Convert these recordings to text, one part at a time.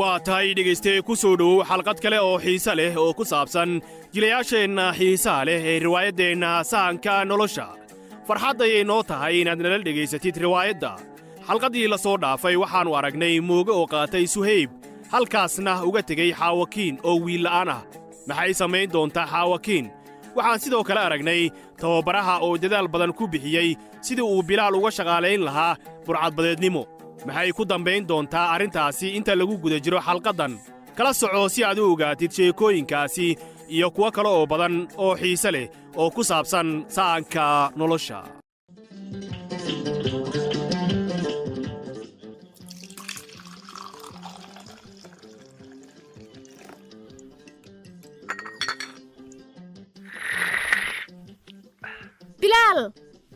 waa tahay dhegayste ku soo dhow xalqad kale oo xiise leh oo ku saabsan jilayaasheenna xiisaha leh ee riwaayaddeenna sahanka nolosha farxad ayay noo tahay inaad nala dhegaysatid riwaayadda xalqaddii la soo dhaafay waxaannu aragnay mooge oo qaatay suhayb halkaasna uga tegey xaawakiin oo wiilla'aan ah maxay samayn doontaa xaawakiin waxaan sidoo kale aragnay tababaraha oo dadaal badan ku bixiyey sidii uu bilaal uga shaqaalayn lahaa burcadbadeednimo maxay ku dambayn doontaa arrintaasi inta lagu guda jiro xalqaddan kala soco si aad u ogaatid sheekooyinkaasi iyo kuwo kale oo badan oo xiise leh oo ku saabsan sahanka nolosha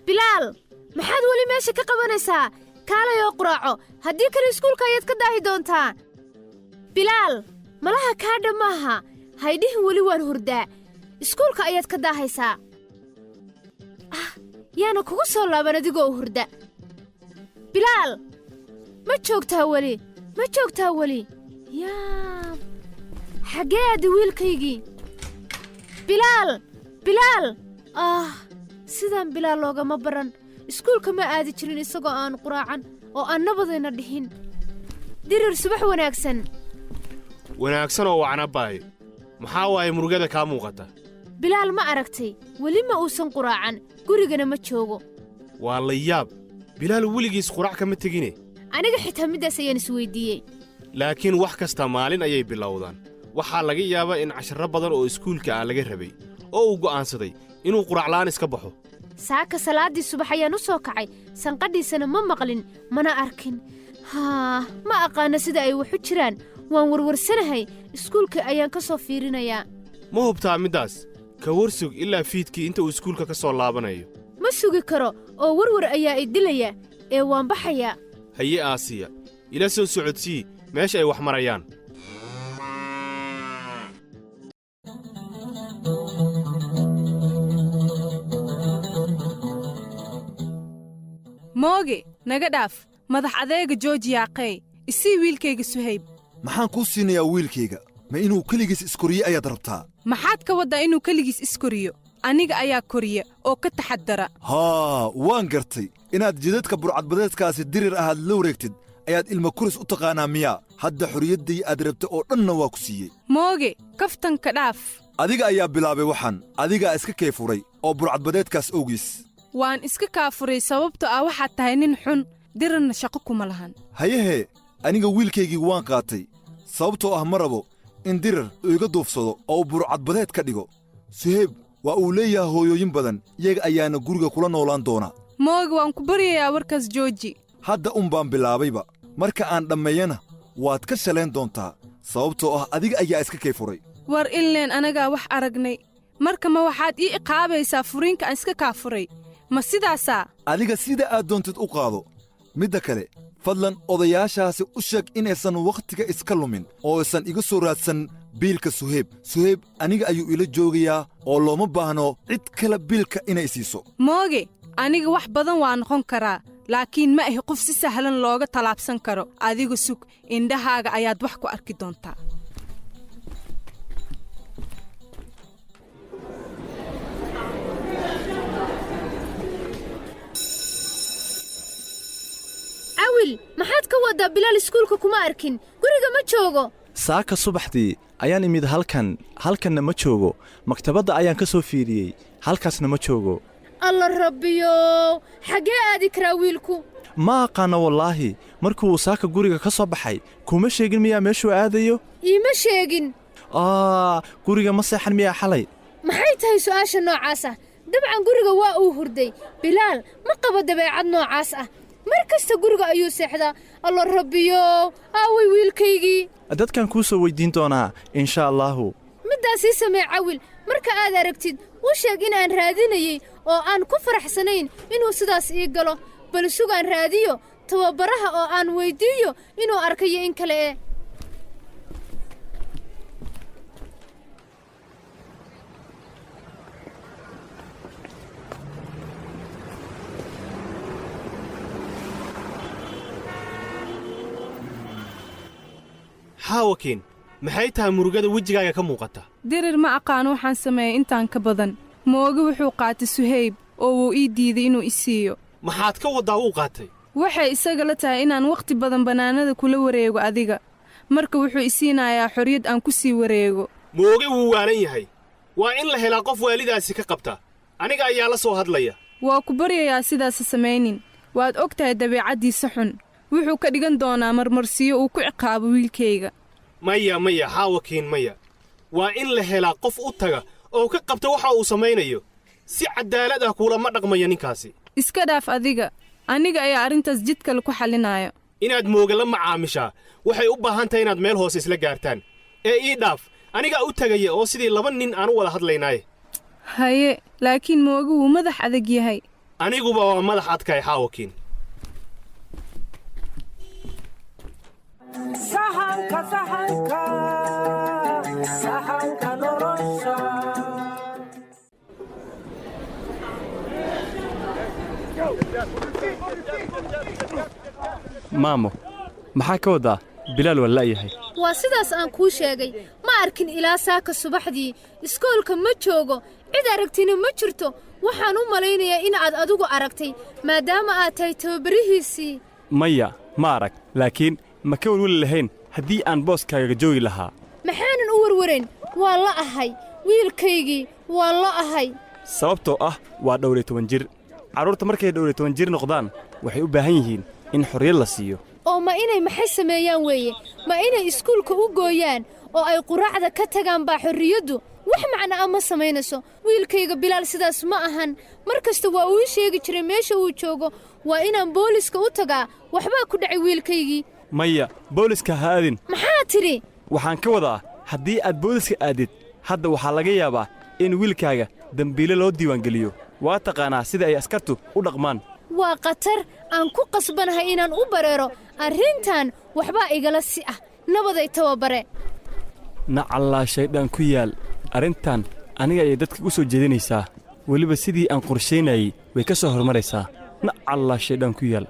bilaal maxaad weli meesha ka qabanaysaa kaalay oo quraaco haddii kale iskuulka ayaad ka daahi doontaa bilaal malaha kaadha maaha haydhihin weli waan hurdaa iskuulka ayaad ka daahaysaa yaana kugu soo laaban adigoo hurda bilaal ma joogtaa weli yaab xaggee aadda wiilkaygii bilaal sidaan bilaal loogama baran iskuulka ma aadi jirin isagoo aan quraacan oo aan nabadayna dhihin dirir subax wanaagsan oo wacnabaay maxaa waaye murugada kaa muuqata bilaal ma aragtay weli ma uusan quraacan gurigana ma joogo waa la yaab bilaal weligiis quraac kama tegine aniga xitaa middaas ayaan isweyddiiyey laakiin wax kasta maalin ayay bilowdaan waxaa laga yaabaa in casharro badan oo iskuulka ah laga rabay oo uu go'aansaday inuu quracla'aan iska baxo saaka salaaddii subax ayaan u soo kacay sanqadhiisana ma maqlin mana arkin ma aqaana sida ay waxu jiraan waan warwarsanahay iskuulka ayaan ka soo fiirinayaa ma hubtaa middaas ka warsug ilaa fiidkii inta uu iskuulka ka soo laabanayo ma sugi karo oo warwar ayaa i dilaya ee waan baxayaa haye aasiya ila soo socodsii meesha ay wax marayaan mooge naga dhaaf madax adeega jooji yaaqey isii wiilkayga suhayb maxaan kuu siinayaa wiilkayga ma inuu keligiis iskoriye ayaad rabtaa maxaad ka waddaa inuu keligiis iskoriyo aniga ayaa koriya oo ka taxaddara waan gartay inaad jidadka burcadbadeedkaasi dirir ahaad la wareegtid ayaad ilma kuris u taqaanaa miyaa hadda xorriyaddii aad rabta oo dhanna waa ku siiyey mooge kaftanka dhaaf adiga ayaa bilaabay waxaan adigaa iska kee furay oo burcadbadeedkaas owgiis waan iska kaafuray sababtoo ah waxaad tahay nin xun dirirna shaqo kuma lahan hayahee aniga wiilkaygii waan qaatay sababtoo ah ma rabo in dirir uu iga duufsado oo burcadbadeed ka dhigo suhayb waa uu leeyahay hooyooyin badan iyaga ayaana guriga kula noolaan doona mooge waan ku baryayaa warkaas jooji hadda baan bilaabayba marka aan dhammeeyana waad ka shalayn doontaa sababtoo ah adiga ayaa iska kay furay war inleen anagaa wax aragnay marka ma waxaad ii iqaabaysaa furiinka aan iska kaa furay ma sidaasaa adiga sida aad doontid u qaado midda kale fadlan odayaashaasi u sheeg inaysan wakhtiga iska lumin oo aysan iga soo raadsan biilka suhayb aniga ayuu ila joogayaa oo looma baahno cid kale biilka inay siiso mooge aniga wax badan waa noqon karaa laakiin ma ahi qof si sahlan looga tallaabsan karo adiga sug indhahaaga ayaad wax ku arki doontaa maxaad ka waddaa bilaal iskuulka kuma arkin guriga ma joogo saaka subaxdii ayaan imid halkanna ma joogo maktabadda ayaan ka soo fiiriyey halkaasna ma joogo alla rabbiyow xaggee aadi karaa wiilku ma aqaana wallaahi markuu saaka guriga ka soo baxay kuma sheegin miyaa meeshuu aadayo iima sheegin guriga ma seexan miyaa xalay maxay tahay su'aasha noocaas ah dabcan guriga waa uu hurday bilaal ma qabo dabeecad noocaas ah mar kasta guriga ayuu seexdaa alla rabbiyow aaway wiilkaygii dadkan kuu soo weyddiin doonaa insha allaahu middaasii samee cawil marka aad aragtid u sheeg inaan raadinayey oo aan ku faraxsanayn inuu sidaas ii galo bal sugaan raadiyo tababaraha oo aan weydiiyo inuu arkayo in kale. xaawakiin maxay tahay murugada wejigaaga ka muuqata? dirir ma aqaano waxaan sameeyey intaan ka badan. mooge wuxuu qaatay Suhayb oo wuu ii diiday inuu i siiyo. maxaad ka waddaa uu qaatay? waxay isaga la tahay inaan wakhti badan bannaanada kula wareego adiga. marka wuxuu i siinayaa xorriyad aan ku sii wareego. mooge wuu waalan yahay. waa in la helaa qof waalidaasi ka qabta. aniga ayaa la soo hadlaya. waa ku baryayaa sidaasa samaynin. waad og tahay dabeecaddiisa xun. wuxuu ka dhigan doonaa marmarsiyo uu ku ciqaabo wiilkayga. maya xaawakiin maya. waa in la helaa qof u taga oo ka qabta waxa uu samaynayo. si caddaalad ah kuulama dhaqmaya ninkaasi. iska dhaaf adiga. aniga ayaa arrintaas jid kale ku xallinaayo. inaad mooga la macaamishaa waxay u baahan tahay inaad meel hoose isla gaartaan. ee ii dhaaf, anigaa u tegaya oo sidii 2 nin aan u wada hadlaynaaye. haye, laakiin mooge wuu madax adag yahay. aniguba waa madax adkay xaawakiin. maamo maxaa ka wadaa? bilaal waa la'yahay. waa sidaas aan kuu sheegay. ma arkin ilaa saaka subaxdii. iskoolka ma joogo. cid aragtina ma jirto. waxaan u malaynayaa in aad adigu aragtay maadaama aad tahay tababarihiisii. maya ma arag, laakiin ma ka welweli lahayn haddii aan booskaaga joogi lahaa. maxaanan u warwarayn? waa la ahay wiilkaygii, waa la ahay. sababtoo ah waa 12 jir. carruurta markay 12 jir noqdaan waxay u baahan yihiin in xorriyad la siiyo. oo ma inay maxay sameeyaan weeye? ma inay iskuulka u gooyaan oo ay quraacda ka tagaan baa xorriyaddu? wax macno ah ma samaynayso. wiilkayga bilaal sidaas ma ahan. mar kasta waa uu sheegi jiray meesha uu joogo. waa inaan booliska u tagaa. waxbaa ku dhacay wiilkaygii. maya, booliska ha aadin. maxaa tidhi? waxaan ka wadaa haddii aad booliska aadid hadda waxaa laga yaabaa in wiilkaaga dembiile loo diiwaangeliyo. waa taqaanaa sida ay askartu u dhaqmaan. waa khatar. aan ku qasbanahay inaan u bareero. arrintan waxbaa igala si ah. nabaday tababare. nacallaa shaydaan ku yaal. arrintan aniga ayay dadka u soo jeedinaysaa. weliba sidii aan qorshaynayey way ka soo hormaraysaa. nacallaa shaydaan ku yaal.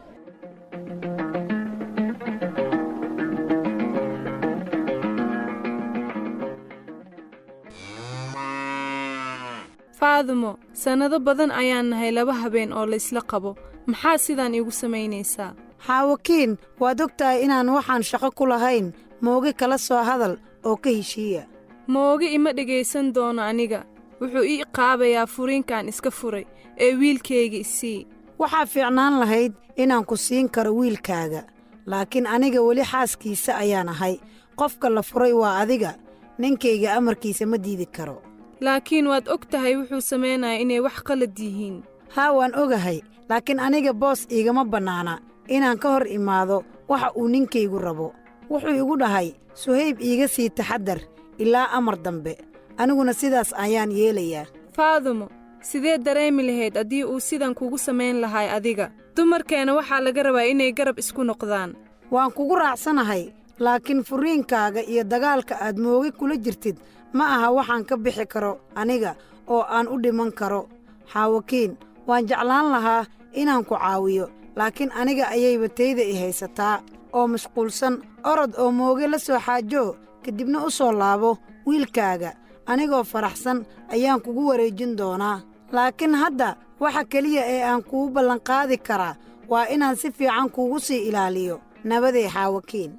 faadumo, sannado badan ayaan nahay 2 habeen oo laysla qabo. maxaa sidaan iigu samaynaysaa? xaawakiin, waad og tahay inaan waxaan shaqo ku lahayn. mooge kala soo hadal oo ka heshiiya. mooge ima dhegaysan doono aniga. wuxuu ii qaabayaa furiinkaan iska furay ee wiilkayga isii. waxaa fiicnaan lahayd inaan ku siin karo wiilkaaga. laakiin aniga weli xaaskiisa ayaan ahay. qofka la furay waa adiga. ninkayga amarkiisa ma diidi karo. laakiin waad og tahay wuxuu samaynaya inay wax qalad yihiin. haa, waan ogahay. laakiin aniga boos iigama bannaana inaan ka hor imaado waxa uu ninkaygu rabo. wuxuu igu dhahay Suhayb iiga sii taxaddar ilaa amar dambe. aniguna sidaas ayaan yeelayaa. faadumo, sidee dareemi lahayd haddii uu sidan kugu samayn lahay adiga? dumarkeena waxaa laga rabaa inay garab isku noqdaan. waan kugu raacsanahay. laakiin furiinkaaga iyo dagaalka aad mooge kula jirtid ma aha waxaan ka bixi karo aniga oo aan u dhiman karo. xaawakiin, waan jeclaan lahaa inaan ku caawiyo, laakiin aniga ayayba tayda i haysataa oo mashquulsan. orod oo mooge la soo xaajo, kadibna u soo laabo wiilkaaga. anigoo faraxsan ayaan kugu wareejin doonaa. laakiin hadda waxa keliya ee aan kugu ballanqaadi karaa waa inaan si fiican kuugu sii ilaaliyo. nabaday xaawakiin.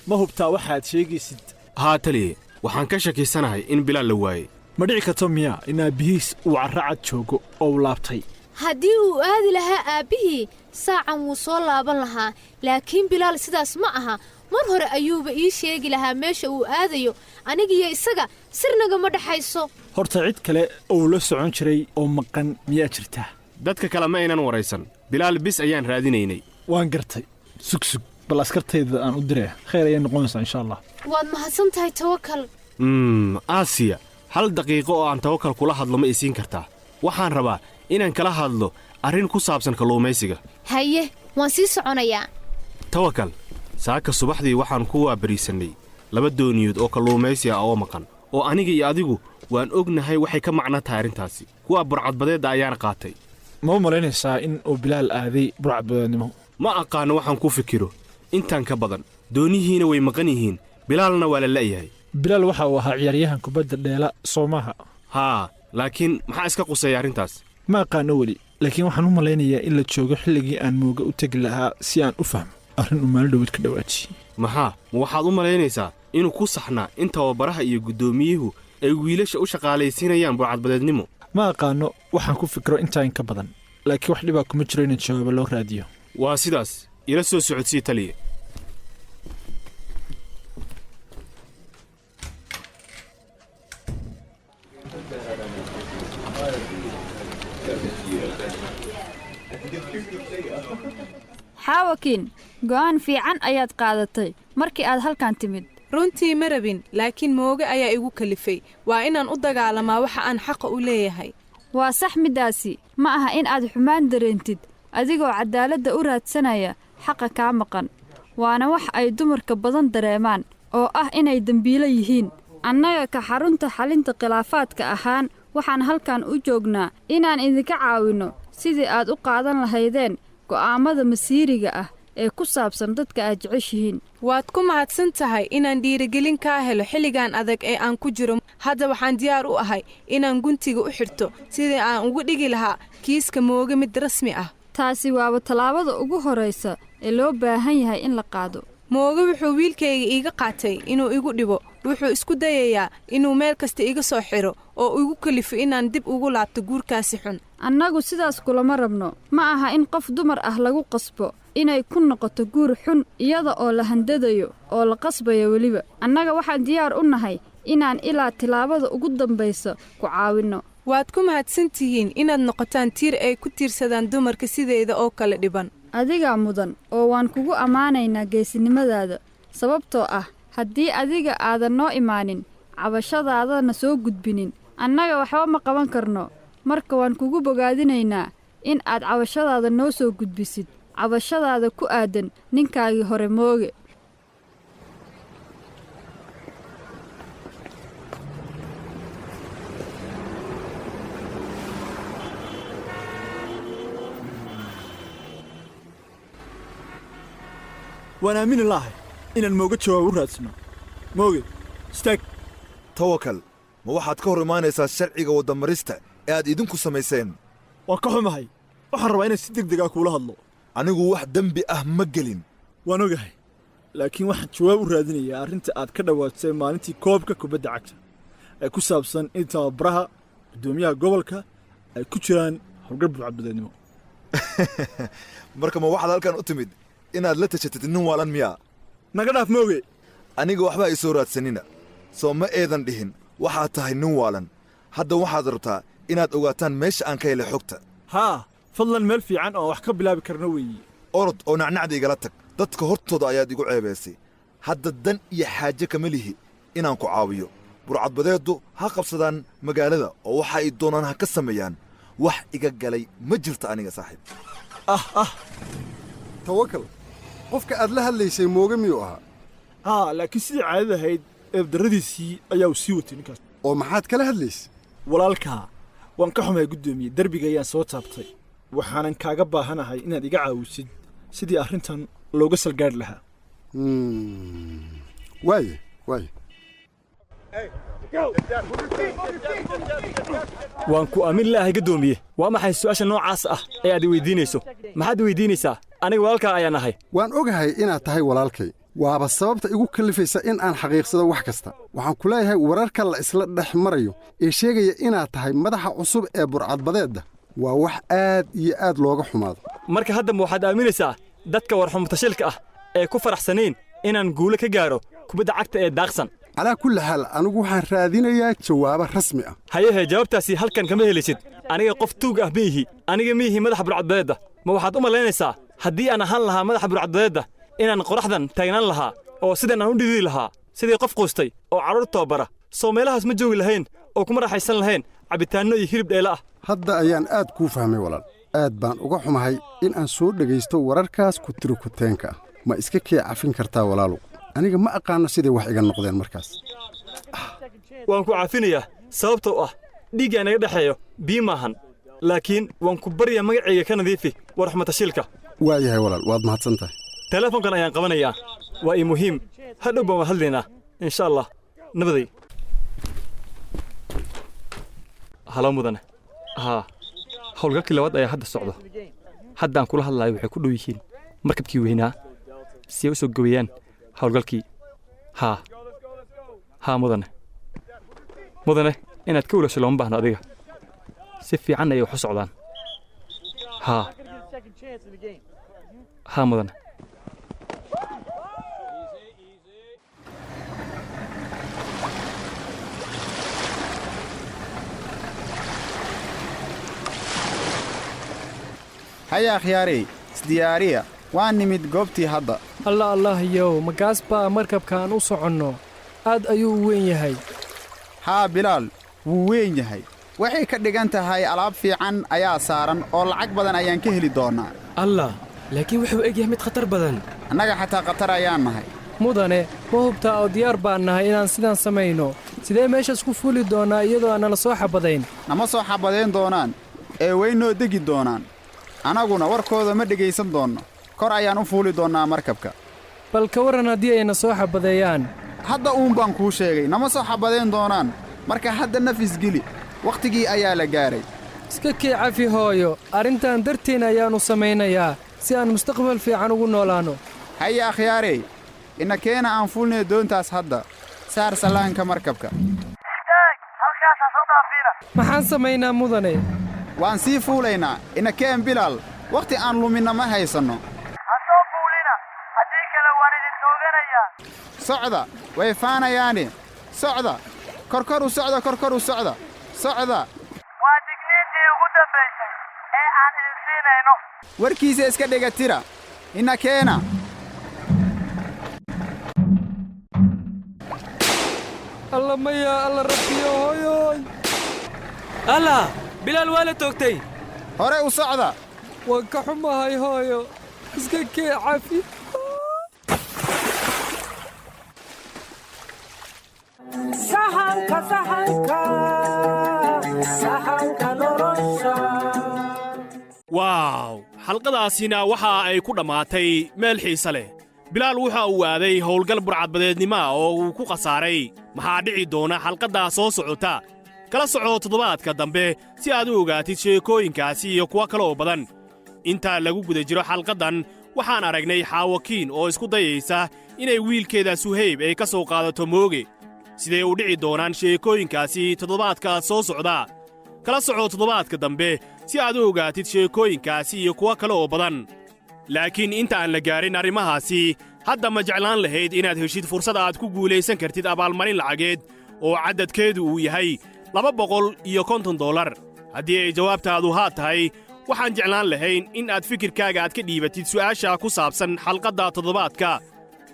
ma hubtaa waxaad sheegaysid? haa taliye, waxaan ka shakiysanahay in bilaal la waayey. ma dhici karto miya in aabbihiis uu carracad joogo oo uu laabtay? haddii uu aadi lahaa aabbihii saacan wuu soo laaban lahaa. laakiin bilaal sidaas ma aha. mar hore ayuuba ii sheegi lahaa meesha uu aadayo. anigiyo isaga sirnagama dhaxayso. horta cid kale oo la socon jiray oo maqan miyaa jirtaa? dadka kale ma aynan waraysan. bilaal bis ayaan raadinaynay. waan gartay. sugsug bal askartayda aan u diree. khayr ayay noqonaysaa insha allah. waad mahadsan tahay tawakal. aasiya, hal daqiiqo oo aan tawakal kula hadlo ma isiin kartaa waxaan rabaa inaan kala hadlo arrin ku saabsan kalluumaysiga haye waan sii soconayaa tawakal saaka subaxdii waxaan ku waabariisannay 2 dooniyood oo kalluumaysi ah oo maqan oo aniga iyo adigu waan ognahay waxay ka macno tahay arrintaasi kuwa burcadbadeedda ayaana qaatay ma u malaynaysaa in uu bilaal aaday burcadbadeednimo ma aqaano waxaan ku fikiro intaan ka badan doonihiina way maqan yihiin bilaalna waa la la'yahay bilaal waxa uu ahaa ciyaaryahan kubadda dheela Soomaha haa laakiin maxaa iska qusay arrintaas ma aqaano weli laakiin waxaan u malaynayaa in la joogo xilligii aan mooga u tagi lahaa si aan u fahmo arrin uu maalin dhaweed ka dhawaajiyey maxaa ma waxaad u malaynaysaa inuu ku saxnaa in tababaraha iyo guddoomiyuhu ay wiilasha u shaqaalaysiinayaan burcadbadeednimo ma aqaano waxaan ku fikiro intaan ka badan laakiin wax dhibaa kuma jiro in jawaabo loo raadiyo waa sidaas ila soo socodsii taliye xaawakiin go'aan fiican ayaad qaadatay markii aad halkan timid runtii ma rabin laakiin mooge ayaa igu kalifay waa inaan u dagaalamaa waxa aan xaqa u leeyahay waa sax middaasi ma aha in aad xumaan dareentid adigoo caddaaladda u raadsanaya xaqa kaa maqan waana wax ay dumarka badan dareemaan oo ah inay dembiilo yihiin annaga ka xarunta xalinta khilaafaadka ahaan waxaan halkan u joognaa inaan idinka caawinno sidii aad u qaadan lahaydeen go'aammada masiiriga ah ee ku saabsan dadka aad jeceshihiin waad ku mahadsan tahay inaan dhiirigelin kaa helo xilligan adag ee aan ku jiro hadda waxaan diyaar u ahay inaan guntiga u xidhto sidii aan ugu dhigi lahaa kiiska mooge mid rasmi ah taasi waaba tallaabada ugu horraysa ee loo baahan yahay in la qaado mooge wuxuu wiilkayga iiga qaatay inuu igu dhibo wuxuu isku dayayaa inuu meel kasta iga soo xidho oo igu kalifo inaan dib ugu laabto guurkaasi xun annagu sidaas kulama rabno ma aha in qof dumar ah lagu qasbo inay ku noqoto guur xun iyada oo la handadayo oo la qasbayo weliba annaga waxaan diyaar u nahay inaan ilaa tillaabada ugu dambaysa ku caawinno waad ku mahadsan tihiin inaad noqotaan tiir ay ku tiirsadaan dumarka sideeda oo kale dhiban adigaa mudan oo waan kugu ammaanaynaa geesinimadaada sababtoo ah haddii adiga aadan noo imaanin cabashadaadana soo gudbinin annaga waxba ma qaban karno marka waan kugu bogaadinaynaa in aad cabashadaada noo soo gudbisid cabashadaada ku aadan ninkaagii hore mooge waan aamini lahay inaan mooga jawaab u raadsano mooge istaag tawakal ma waxaad ka hor imaanaysaa sharciga waddamarista ee aad idinku samayseen waan ka xumahay waxaan rabaa inaan si degdeg ah kuula hadlo anigu wax dembi ah ma gelin waan ogahay laakiin waxaan jawaab u raadinayaa arrinta aad ka dhawaadsay maalintii koobka kubadda cagta ee ku saabsan in tababaraha guddoomiyaha gobolka ay ku jiraan howlgal burcadbadeednimo marka ma waxaad halkan u timid inaad la tashatid nin waalan miyaa naga dhaaf mooge aniga waxba ay soo raadsanina soo ma eedan dhihin waxaad tahay nin waalan hadda waxaad rabtaa inaad ogaataan meesha aan ka helay xogta haa fadlan meel fiican oo wax ka bilaabi karna weeye orod oo nacnacda igala tag dadka hortooda ayaad igu ceebaysay hadda dan iyo xaaje kama lihi inaan ku caawiyo burcadbadeeddu ha qabsadaan magaalada oo waxa ay doonaan ha ka sameeyaan wax iga galay ma jirta aniga saaxiib tawakal qofka aad la hadlaysay mooge miyuu ahaa haa laakiin sidii caadada ahayd eebdarradiisii ayaa uu sii watay ninkaas oo maxaad kala hadlaysay walaalkaa waan ka xumahay guddoomiye derbiga ayaan soo taabtay waxaanan kaaga baahanahay inaad iga caawisid sidii arrintan looga salgaadhi lahaa waaye waan ku aamin laahay guddoomiye waa maxay su'aasha noocaas ah ee aad weydiinayso maxaad weydiinaysaa aniga walaalkaa ayaan ahay waan ogahay inaad tahay walaalkay waaba sababta igu kallifaysa in aan xaqiiqsado wax kasta waxaan ku leeyahay wararka la isla dhex marayo ee sheegaya inaad tahay madaxa cusub ee burcadbadeedda waa wax aad iyo aad looga xumaado marka haddaba waxaad aaminaysaa dadka warxumutashilka ah ee ku faraxsanayn inaan guulo ka gaaro kubadda cagta ee daaqsan calaa kulli xaal anigu waxaan raadinayaa jawaabo rasmi ah hayahee jawaabtaasi halkan kama helaysid aniga qof tuug ah miihi aniga miihi madaxa burcadbadeedda ma waxaad u malaynaysaa haddii aan ahaan lahaa madaxa burcadbadeedda inaan qoraxdan taagnaan lahaa oo sidan aan u dhididi lahaa sidii qof quustay oo carruur tababara soo meelahaas ma joogi lahayn oo kuma raaxaysan lahayn cabitaanno iyo hilib dheela ah. hadda ayaan aad kuu fahmay walaal. aad baan uga xumahay in aan soo dhegaysto wararkaas ku tiro kuteenka ah. ma iska kee cafin kartaa walaalow? aniga ma aqaano siday wax iga noqdeen markaas. waan ku caafinayaa sababtoo ah dhiigga inaga dhexeeyo bii maahan, laakiin waan ku baryaa magacayga ka nadiifi warxmatashiilka. waayahay walaal, waad mahadsan tahay. teleefonkan ayaan qabanayaa, waa ii muhiim. hadhow baan waa hadlaynaa insha allah. nabaday. halo mudane. haa, howlgalkii labaad ayaa hadda socdo. haddaan kula hadlaayo waxay ku dhow yihiin markabkii weynaa si ay u soo gobayaan howlgalkii. haa mudane inaad ka wulaso looma baahno adiga. si fiican ayay wax u socdaan. haa mudane. haya akhyaarey, isdiyaariya, waan nimid goobtii hadda. allah yow, magaas baa markabkaan u soconno. aad ayuu u weyn yahay. haa bilaal, wuu weyn yahay. waxay ka dhigan tahay alaab fiican ayaa saaran oo lacag badan ayaan ka heli doonnaa. allah, laakiin wuxuu eg yahay mid khatar badan. annaga xataa khatar ayaan nahay. mudane, ma hubtaa oo diyaar baan nahay inaan sidaan samayno. sidee meeshaas ku fuuli doonnaa iyadoo aan nala soo xabadayn? nama soo xabadayn doonaan ee way noo degi doonaan. annaguna warkooda ma dhegaysan doonno. kor ayaan u fuuli doonnaa markabka. bal ka warran haddii ayna soo xabadeeyaan. hadda uun baan kuu sheegay, nama soo xabadayn doonaan. marka hadda nafis geli, wakhtigii ayaa la gaaray. iska kee cafi hooyo, arrintan darteen ayaannu samaynayaa si aan mustaqbal fiican ugu noolaanno. haya akhyaarey, ina keena aan fuulnay doontaas hadda. saar sallaanka markabka. istaag, halkaasaa soo dhaafiina. maxaan samaynaa mudane? waan sii fuulaynaa. ina keen bilaal, wakhti aan luminna ma haysanno. ha soo fuulina, haddii kale waan idin tooganayaa. socda, way faanayaani. socda, korkor u socda, korkor u socda. socda. waa digniintii ugu dambaysay ee aan idin siinayno. warkiisa iska dhiga tira. ina keena. alla maya, alla rabbiyo hooyoy. allah, bilaal waa la toogtay. hore u socda. waan ka xumahay hooyo, iska kee cafi. waaw, xalqadaasina waxa ay ku dhammaatay meel xiise leh. bilaal waxa uu aaday howlgal burcadbadeednimo ah oo uu ku khasaaray. maxaa dhici doona xalqaddaa soo socota? kala soco toddobaadka dambe si aad u ogaatid sheekooyinkaasi iyo kuwo kale oo badan. intaa lagu guda jiro xalqaddan waxaan aragnay xaawakiin oo isku dayaysa inay wiilkeeda suhayb ay ka soo qaadato mooge. sidee u dhici doonaan sheekooyinkaasi toddobaadka soo socda? kala soco toddobaadka dambe si aad u ogaatid sheekooyinkaasi iyo kuwo kale oo badan. laakiin inta aan la gaarin arrimahaasi, hadda ma jeclaan lahayd inaad heshid fursad aad ku guulaysan kartid abaalmarin lacageed oo caddadkeedu uu yahay $250. haddii ay jawaabtaadu haa tahay, waxaan jeclaan lahayn in aad fikirkaaga aad ka dhiibatid su'aasha ku saabsan xalqadda toddobaadka.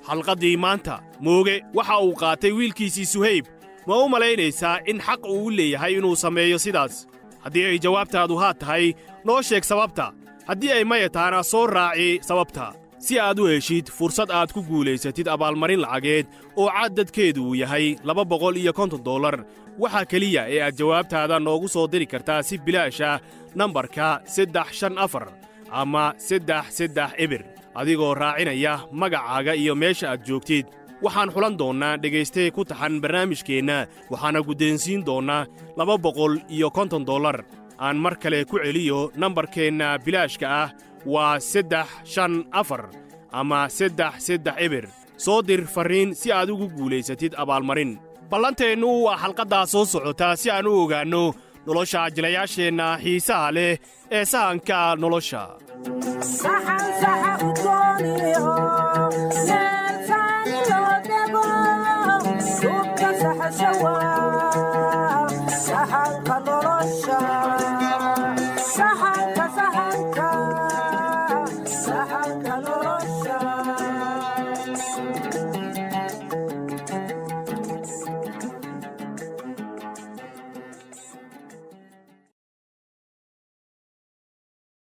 xalqaddii maanta, mooge waxa uu qaatay wiilkiisii suhayb. ma u malaynaysaa in xaq uu u leeyahay inuu sameeyo sidaas? haddii ay jawaabtaadu haa tahay, noo sheeg sababta. haddii ay maya tahana soo raaci sababta, si aad u heshid fursad aad ku guulaysatid abaalmarin lacageed oo caddadkeedu uu yahay $250. waxa keliya ee aad jawaabtaada noogu soo diri kartaa si bilaasha nambarka 354 ama 330 adigoo raacinaya magacaaga iyo meesha aad joogtid. waxaan xulan doonnaa dhegayste ku taxan barnaamijkeenna, waxaana guddoonsiin doonnaa $250. aan mar kale ku celiyo nambarkeenna bilaashka ah waa 354 ama 330. soo dir farriin si aad ugu guulaysatid abaalmarin. ballanteennu waa xalqaddaa soo socota si aan u ogaanno nolosha jilayaasheenna xiisaha leh ee sahanka nolosha. sahanka nolosha.